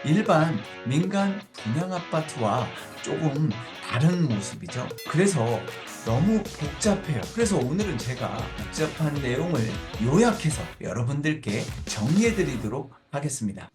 일반 민간 분양 아파트와 조금 다른 모습이죠. 그래서 너무 복잡해요. 그래서 오늘은 제가 복잡한 내용을 요약해서 여러분들께 정리해 드리도록 하겠습니다.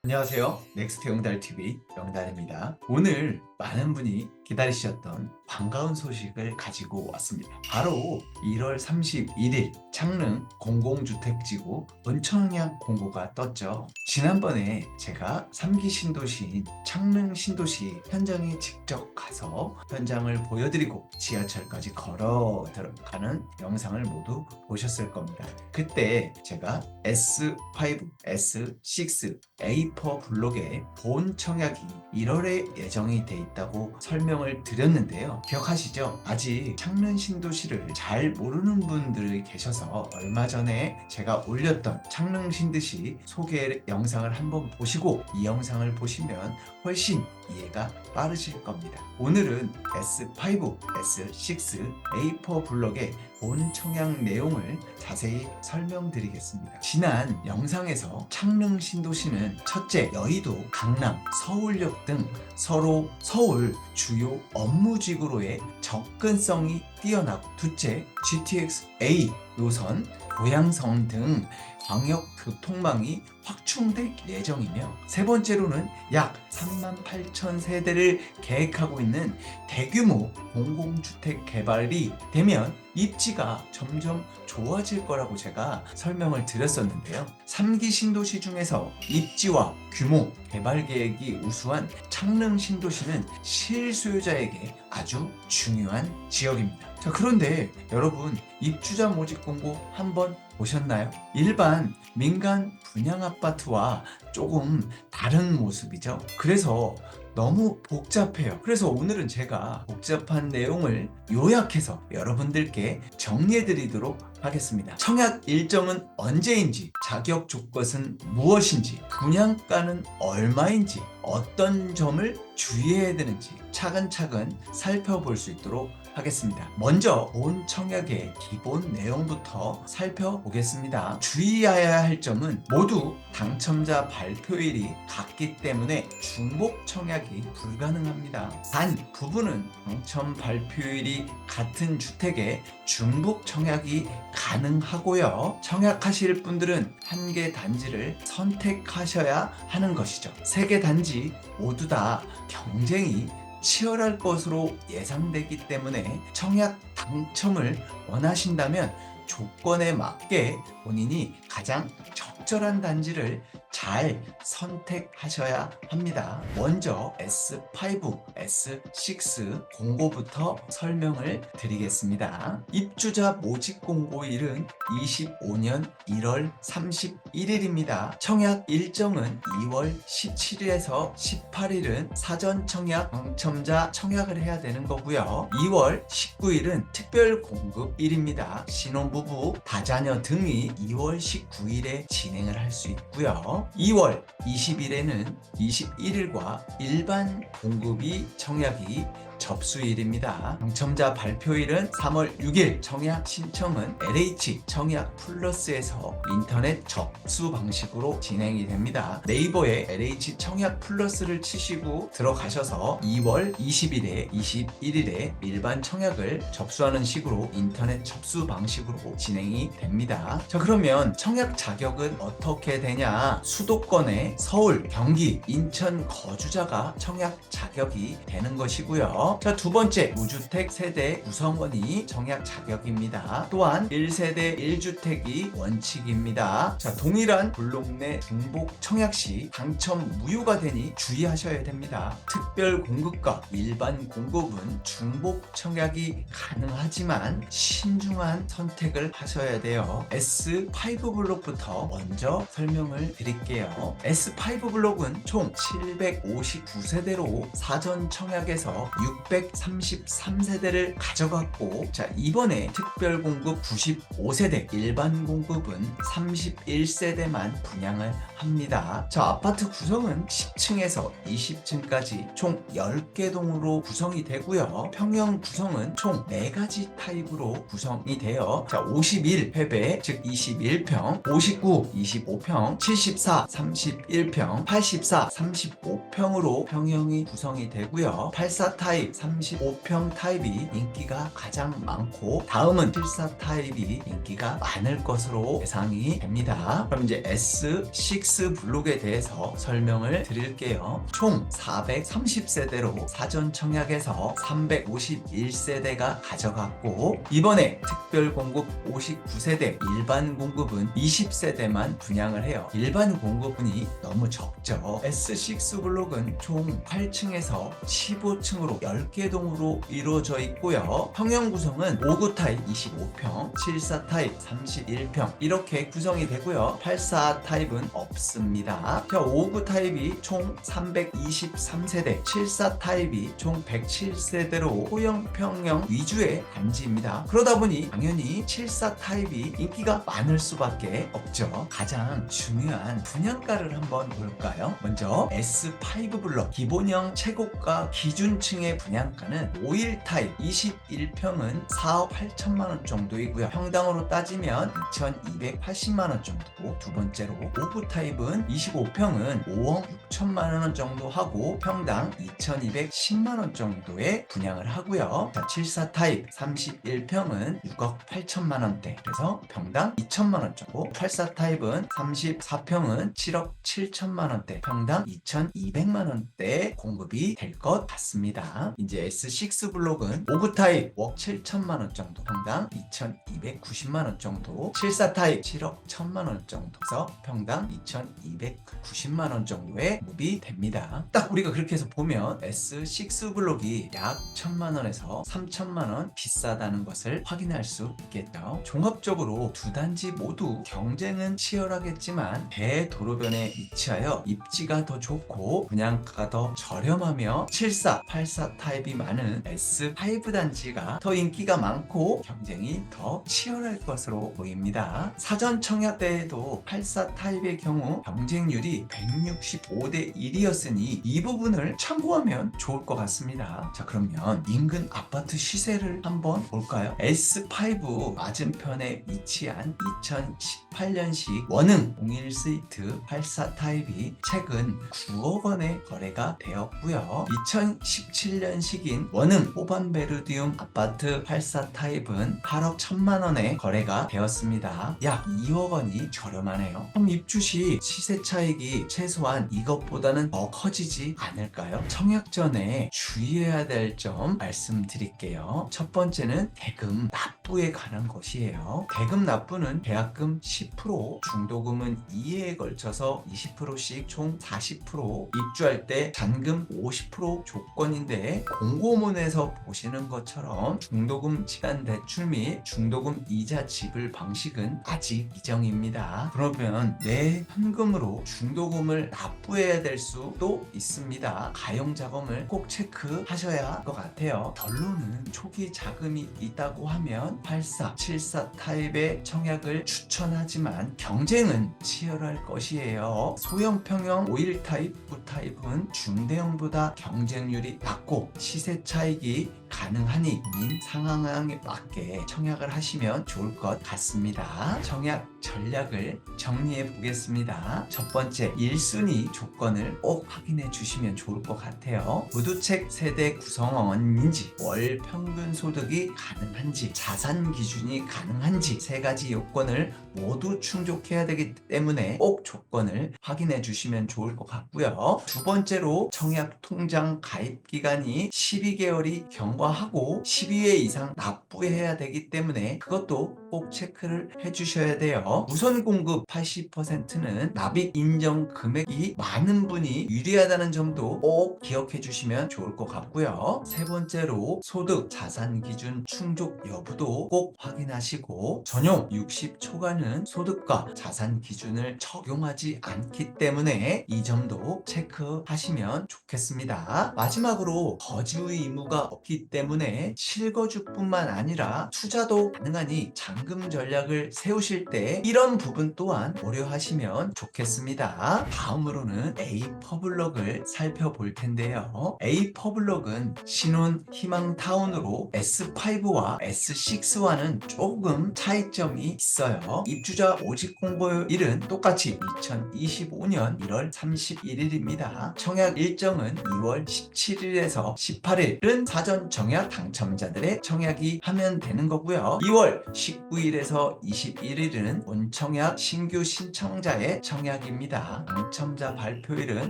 안녕하세요. 넥스트 영달TV 영달입니다. 오늘 많은 분이 기다리셨던 반가운 소식을 가지고 왔습니다. 바로 1월 31일 창릉 공공주택지구 원청약 공고가 떴죠. 지난번에 제가 3기 신도시인 창릉 신도시 현장에 직접 가서 현장을 보여드리고 지하철까지 걸어 들어가는 영상을 모두 보셨을 겁니다. 그때 제가 S5, S6, A4 블록에 본 청약이 1월에 예정이 돼 있다고 설명을 드렸는데요. 기억하시죠? 아직 창릉 신도시를 잘 모르는 분들이 계셔서 얼마 전에 제가 올렸던 창릉 신도시 소개 영상을 한번 보시고 이 영상을 보시면 훨씬 이해가 빠르실 겁니다. 오늘은 S5, S6, A4 블록의 본 청약 내용을 자세히 설명드리겠습니다. 지난 영상에서 창릉 신도시는 첫째, 여의도, 강남, 서울역 등 서울 주요 업무지구로의 접근성이 뛰어나고, 둘째, GTX A 노선, 고양성 등 광역 교통망이 확충될 예정이며, 세 번째로는 약 38,000세대를 계획하고 있는 대규모 공공주택 개발이 되면 입지가 점점 좋아질 거라고 제가 설명을 드렸었는데요. 3기 신도시 중에서 입지와 규모, 개발 계획이 우수한 창릉 신도시는 실수요자에게 아주 중요한 지역입니다. 자, 그런데 여러분, 입주자 모집 공고 한번 보셨나요? 일반 민간 분양 아파트와 조금 다른 모습이죠. 그래서 너무 복잡해요. 그래서 오늘은 제가 복잡한 내용을 요약해서 여러분들께 정리해 드리도록 하겠습니다. 청약 일정은 언제인지, 자격 조건은 무엇인지, 분양가는 얼마인지, 어떤 점을 주의해야 되는지 차근차근 살펴볼 수 있도록 하겠습니다. 먼저 본 청약의 기본 내용부터 살펴보겠습니다. 주의해야 할 점은 모두 당첨자 발표일이 같기 때문에 중복 청약이 불가능합니다. 단 부분은 당첨 발표일이 같은 주택에 중복 청약이 가능하고요. 청약하실 분들은 한 개 단지를 선택하셔야 하는 것이죠. 세 개 단지 모두 다 경쟁이 치열할 것으로 예상되기 때문에 청약 당첨을 원하신다면 조건에 맞게 본인이 가장 적절한 단지를 잘 선택하셔야 합니다. 먼저 S5, S6 공고부터 설명을 드리겠습니다. 입주자 모집 공고일은 25년 1월 31일입니다. 청약 일정은 2월 17일에서 18일은 사전 청약 당첨자 청약을 해야 되는 거고요. 2월 19일은 특별 공급일입니다. 신혼부부, 다자녀 등이 2월 19일에 진행을 할 수 있고요. 2월 20일에는 21일과 일반 공급이 청약이 접수일입니다. 당첨자 발표일은 3월 6일, 청약 신청은 LH 청약 플러스에서 인터넷 접수 방식으로 진행이 됩니다. 네이버에 LH 청약 플러스를 치시고 들어가셔서 2월 20일에 21일에 일반 청약을 접수하는 식으로 인터넷 접수 방식으로 진행이 됩니다. 자, 그러면 청약 자격은 어떻게 되냐? 수도권의 서울, 경기, 인천 거주자가 청약 자격이 되는 것이고요. 자, 두 번째, 무주택 세대 구성원이 청약 자격입니다. 또한 1세대 1주택이 원칙입니다. 자, 동일한 블록 내 중복 청약 시 당첨 무효가 되니 주의하셔야 됩니다. 특별 공급과 일반 공급은 중복 청약이 가능하지만 신중한 선택을 하셔야 돼요. S5 블록부터 먼저 설명을 드릴게요. S5 블록은 총 759세대로 사전 청약에서 633세대를 가져갔고, 자, 이번에 특별공급 95세대, 일반 공급은 31세대만 분양을 합니다. 자, 아파트 구성은 10층에서 20층까지 총 10개 동으로 구성이 되고요. 평형 구성은 총 4가지 타입으로 구성이 되어, 자, 51회배, 즉 21평, 59, 25평, 74, 31평, 84, 35평으로 평형이 구성이 되고요. 84 타입, 35평 타입이 인기가 가장 많고, 다음은 74 타입이 인기가 많을 것으로 예상이 됩니다. 그럼 이제 S6 블록에 대해서 설명을 드릴게요. 총 430세대로 사전 청약에서 351세대가 가져갔고, 이번에 특별 공급 59세대, 일반 공급은 20세대만 분양을 해요. 일반 공급분이 너무 적죠. S6 블록은 총 8층에서 15층으로 10개 동으로 이루어져 있고요. 평형 구성은 59 타입 25평, 74 타입 31평 이렇게 구성이 되고요. 84 타입은 없습니다. 자, 59 타입이 총 323세대, 74 타입이 총 107세대로 소형 평형 위주의 단지입니다. 그러다 보니 당연히 74 타입이 인기가 많을 수밖에 없죠. 가장 중요한 분양가를 한번 볼까요? 먼저 S5 블록 기본형 최고가 기준층의 분양가는 51 타입 21평은 4억 8천만 원 정도이고요. 평당으로 따지면 2,280만 원 정도고, 두 번째로 59 타입은 25평은 5억 6천만 원 정도 하고 평당 2,210만 원 정도에 분양을 하고요. 자, 74 타입 31평은 6억 8천만 원대, 그래서 평당 2천만 원 정도. 84 타입은 34평은 7억 7천만 원대, 평당 2,200만 원대 공급이 될 것 같습니다. 이제 S6 블록은 59 타입 5억 7천만 원 정도, 평당 2,290만 원 정도. 74 타입 7억 1천만 원 정도에서 평당 2,290만 원 정도의 공급이 됩니다. 딱 우리가 그렇게 해서 보면 S6 블록이 약 1천만 원에서 3천만 원 비싸다는 것을 확인할 수 있겠죠. 종합적으로 두 단지 모두 경쟁은 치열하겠지만 대도로변에 위치하여 입지가 더 좋고 분양가가 더 저렴하며 74, 84 타입이 많은 S5 단지가 더 인기가 많고 경쟁이 더 치열할 것으로 보입니다. 사전 청약 때에도 84 타입의 경우 경쟁률이 165대 1이었으니 이 부분을 참고하면 좋을 것 같습니다. 자, 그러면 인근 아파트 시세를 한번 볼까요? S5 맞은편에 위치한 2018년식 원흥 01스위트 84 타입이 최근 9억 원에 거래가 되었고요. 2017년식인 원흥 호반베르디움 아파트 84 타입은 8억 1천만 원에 거래가 되었습니다. 약 2억 원이 저렴하네요. 그럼 입주 시 시세 차익이 최소한 이것보다는 더 커지지 않을까요? 청약 전에 주의해야 될 점 말씀드릴게요. 첫 번째는 대금 납부에 관한 것이에요. 대금 납부는 계약금 10%, 중도금은 2회에 걸쳐서 20%씩 총 40%, 입주할 때 잔금 50% 조건인데, 공고문에서 보시는 것처럼 중도금 시간 대출 및 중도금 이자 지불 방식은 아직 미정입니다. 그러면 내 현금으로 중도금을 납부해야 될 수도 있습니다. 가용 자금을 꼭 체크하셔야 할 것 같아요. 결론은 초기 자금이 있다고 하면 84, 74 타입의 청약을 추천하지만 경쟁은 치열할 것이에요. 소형 평형 51 타입, 9 타입은 중대형보다 경쟁률이 낮고 시세 차익이 가능하니 본인 상황에 맞게 청약을 하시면 좋을 것 같습니다. 청약 전략을 정리해 보겠습니다. 첫 번째, 1순위 조건을 꼭 확인해 주시면 좋을 것 같아요. 무주택 세대 구성원인지, 월 평균 소득이 가능한지, 자산 기준이 가능한지 세 가지 요건을 모두 충족해야 되기 때문에 꼭 조건을 확인해 주시면 좋을 것 같고요. 두 번째로 청약 통장 가입 기간이 12개월이 경과 초과하고 12회 이상 납부해야 되기 때문에 그것도 꼭 체크를 해주셔야 돼요. 우선 공급 80%는 납입 인정 금액이 많은 분이 유리하다는 점도 꼭 기억해 주시면 좋을 것 같고요. 세 번째로 소득 자산 기준 충족 여부도 꼭 확인하시고 전용 60초과는 소득과 자산 기준을 적용하지 않기 때문에 이 점도 체크하시면 좋겠습니다. 마지막으로 거주 의무가 없기 때문에 실거주뿐만 아니라 투자도 가능하니 잔금 전략을 세우실 때 이런 부분 또한 고려하시면 좋겠습니다. 다음으로는 A 퍼블럭을 살펴볼 텐데요. A 퍼블럭은 신혼 희망타운으로 S5와 S6와는 조금 차이점이 있어요. 입주자 모집 공고일은 똑같이 2025년 1월 31일입니다. 청약 일정은 2월 17일에서 18일은 사전 청약 당첨자들의 청약이 하면 되는 거고요. 2월 19일에서 21일은 본청약 신규 신청자의 청약입니다. 당첨자 발표일은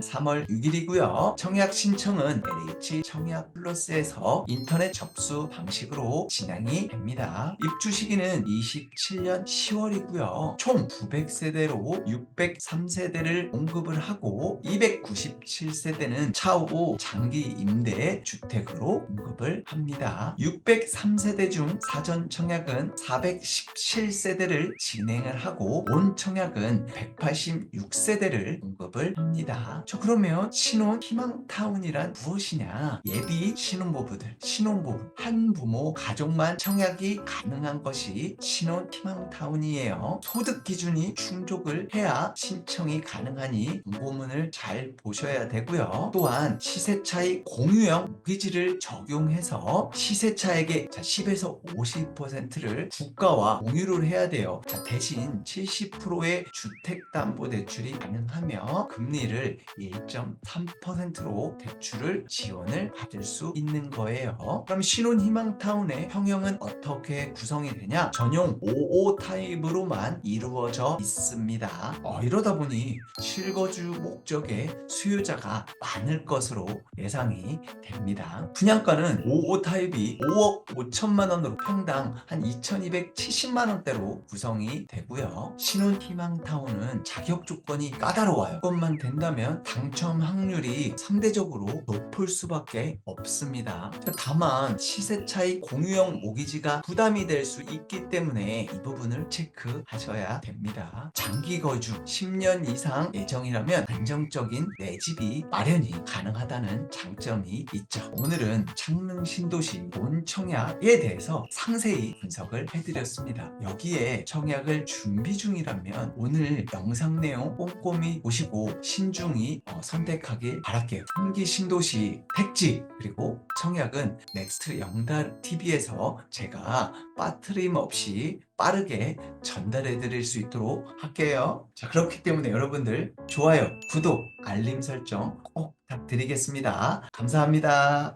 3월 6일이고요. 청약 신청은 LH 청약 플러스에서 인터넷 접수 방식으로 진행이 됩니다. 입주 시기는 27년 10월이고요. 총 900세대로 603세대를 공급을 하고 297세대는 차후 장기 임대 주택으로 공급을 합니다. 603세대 중 사전 청약은 417세대를 진행을 하고 온 청약은 186세대를 공급을 합니다. 그러면 신혼 희망타운이란 무엇이냐? 예비 신혼부부들, 신혼부부, 한부모 가족만 청약이 가능한 것이 신혼 희망타운이에요. 소득 기준이 충족을 해야 신청이 가능하니 공고문을 잘 보셔야 되고요. 또한 시세 차익 공유형 모기지를 적용해서 시세 차익의 10에서 50%를 국가와 공유를 해야 돼요. 대신 70%의 주택담보대출이 가능하며 금리를 1.3%로 대출을 지원을 받을 수 있는 거예요. 그럼 신혼희망타운의 형형은 어떻게 구성이 되냐? 전용 55 타입으로만 이루어져 있습니다. 이러다 보니 실거주 목적의 수요자가 많을 것으로 예상이 됩니다. 분양가는 55 타입이 5억 5천만 원으로 평당 한 2,270만 원대로 구성이 되고요. 신혼희망타운은 자격 조건이 까다로워요. 조건만 된다면 당첨 확률이 상대적으로 높을 수밖에 없습니다. 다만 시세 차이 공유형 모기지가 부담이 될 수 있기 때문에 이 부분을 체크하셔야 됩니다. 장기 거주 10년 이상 예정이라면 안정적인 내 집이 마련이 가능하다는 장점이 있죠. 오늘은 창릉 신도시 본청약에 대해서 상세히 분석을 해드렸습니다. 여기에 청약을 준비 중이라면 오늘 영상 내용 꼼꼼히 보시고 신중히 선택하길 바랄게요. 한기 신도시 택지 그리고 청약은 넥스트 영달TV에서 제가 빠트림 없이 빠르게 전달해 드릴 수 있도록 할게요. 그렇기 때문에 여러분들 좋아요, 구독, 알림 설정 꼭 부탁드리겠습니다. 감사합니다.